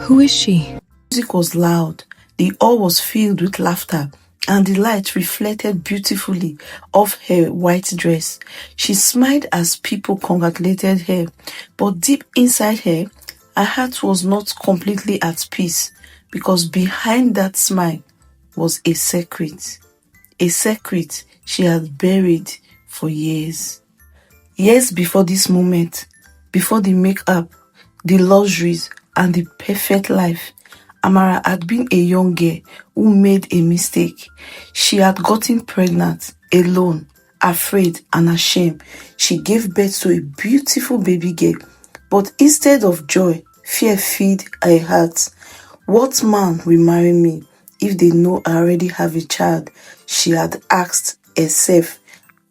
Who is she? Music was loud, the hall was filled with laughter, and the light reflected beautifully off her white dress. She smiled as people congratulated her, but deep inside her, her heart was not completely at peace because behind that smile was a secret she had buried for years. Years before this moment, before the makeup, the luxuries, and the perfect life, Amara had been a young girl who made a mistake. She had gotten pregnant, alone, afraid, and ashamed. She gave birth to a beautiful baby girl, but instead of joy, fear filled her heart. What man will marry me if they know I already have a child? She had asked herself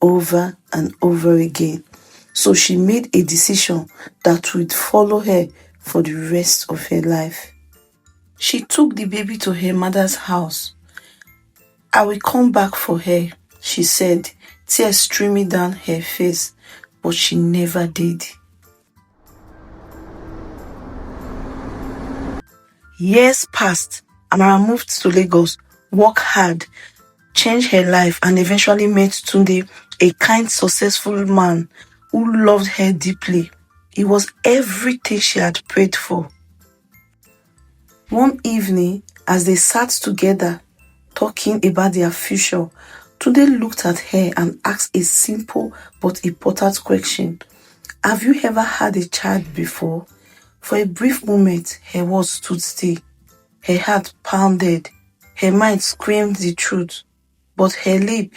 over and over again. So she made a decision that would follow her for the rest of her life. She took the baby to her mother's house. I will come back for her, she said, tears streaming down her face, but she never did. Years passed. Amara moved to Lagos, worked hard, changed her life, and eventually met Tunde, a kind, successful man who loved her deeply. He was everything she had prayed for. One evening, as they sat together, talking about their future, Tunde looked at her and asked a simple but important question. Have you ever had a child before? For a brief moment, her words stood still. Her heart pounded. Her mind screamed the truth. But her lip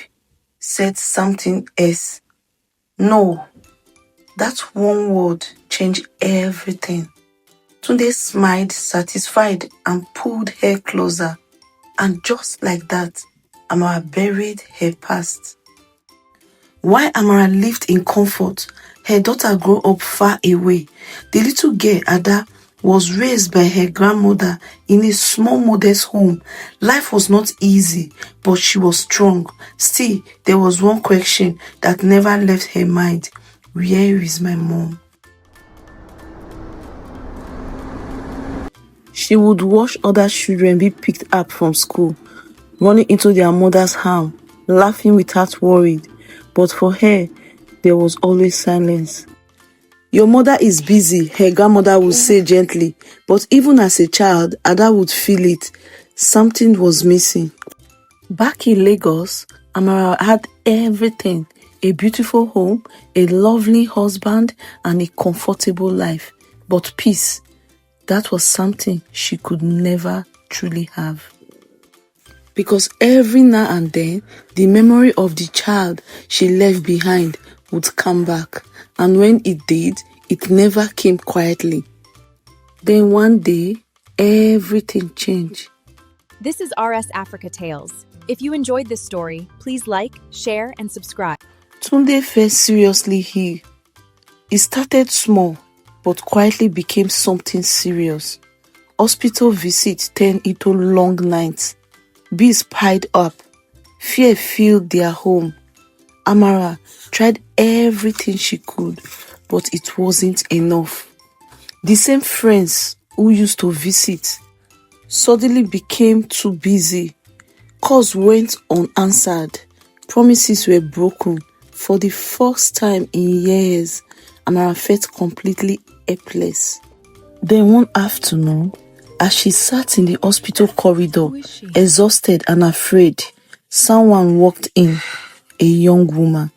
said something else. No. That one word changed everything. Tunde smiled, satisfied, and pulled her closer. And just like that, Amara buried her past. While Amara lived in comfort, her daughter grew up far away. The little girl, Ada, was raised by her grandmother in a small modest home. Life was not easy, but she was strong. Still, there was one question that never left her mind. Where is my mom? She would watch other children be picked up from school, running into their mother's arms, laughing without worry. But for her, there was always silence. Your mother is busy, her grandmother would say gently, but even as a child, Ada would feel it. Something was missing. Back in Lagos, Amara had everything: a beautiful home, a lovely husband, and a comfortable life. But peace, that was something she could never truly have. Because every now and then, the memory of the child she left behind would come back. And when it did, it never came quietly. Then one day, everything changed. This is RS Africa Tales. If you enjoyed this story, please like, share, and subscribe. Tunde fell seriously ill. It started small, but quietly became something serious. Hospital visits turned into long nights. Bills piled up. Fear filled their home. Amara tried everything she could, but it wasn't enough. The same friends who used to visit suddenly became too busy. Calls went unanswered. Promises were broken. For the first time in years, Amara felt completely helpless. Then one afternoon, as she sat in the hospital corridor, exhausted and afraid, someone walked in. A young woman,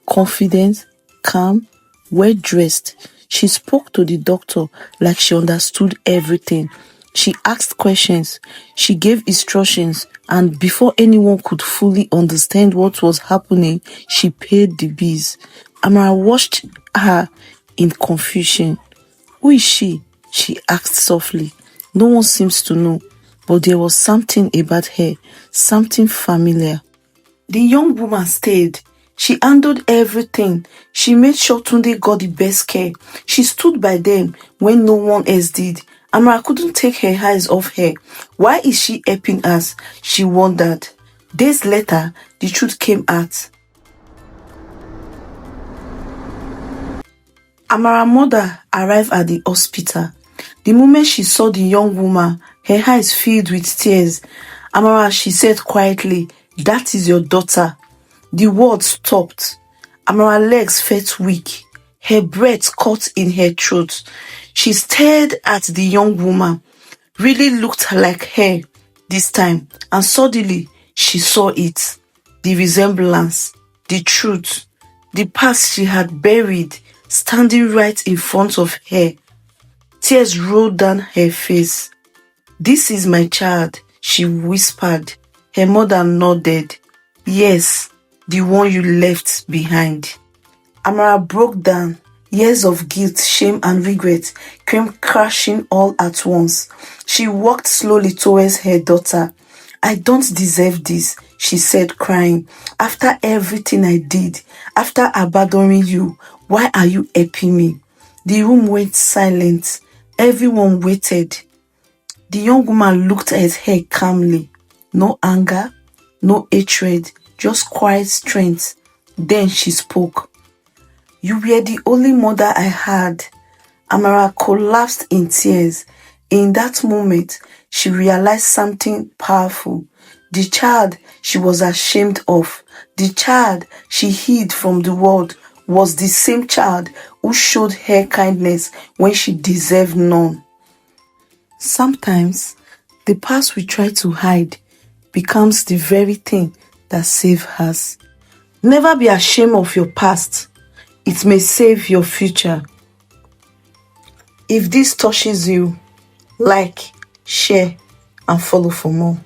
confident, calm, well-dressed. She spoke to the doctor like she understood everything. She asked questions, she gave instructions, and before anyone could fully understand what was happening, she paid the bills. Amara watched her in confusion. Who is she? She asked softly. No one seems to know, but there was something about her, something familiar. The young woman stayed. She handled everything. She made sure Tunde got the best care. She stood by them when no one else did. Amara couldn't take her eyes off her. Why is she helping us? She wondered. Days later, the truth came out. Amara's mother arrived at the hospital. The moment she saw the young woman, her eyes filled with tears. Amara, she said quietly, "That is your daughter." The words stopped. Amara's legs felt weak. Her breath caught in her throat. She stared at the young woman, really looked like her this time, and suddenly she saw it. The resemblance, the truth, the past she had buried, standing right in front of her. Tears rolled down her face. "This is my child," she whispered. Her mother nodded. "Yes, the one you left behind." Amara broke down. Years of guilt, shame, and regret came crashing all at once. She walked slowly towards her daughter. "I don't deserve this," she said, crying. "After everything I did, after abandoning you, why are you helping me?" The room went silent. Everyone waited. The young woman looked at her calmly. No anger, no hatred, just quiet strength. Then she spoke. "You were the only mother I had." Amara collapsed in tears. In that moment, she realized something powerful. The child she was ashamed of, the child she hid from the world, was the same child who showed her kindness when she deserved none. Sometimes, the past we try to hide becomes the very thing that saves us. Never be ashamed of your past. It may save your future. If this touches you, like, share, and follow for more.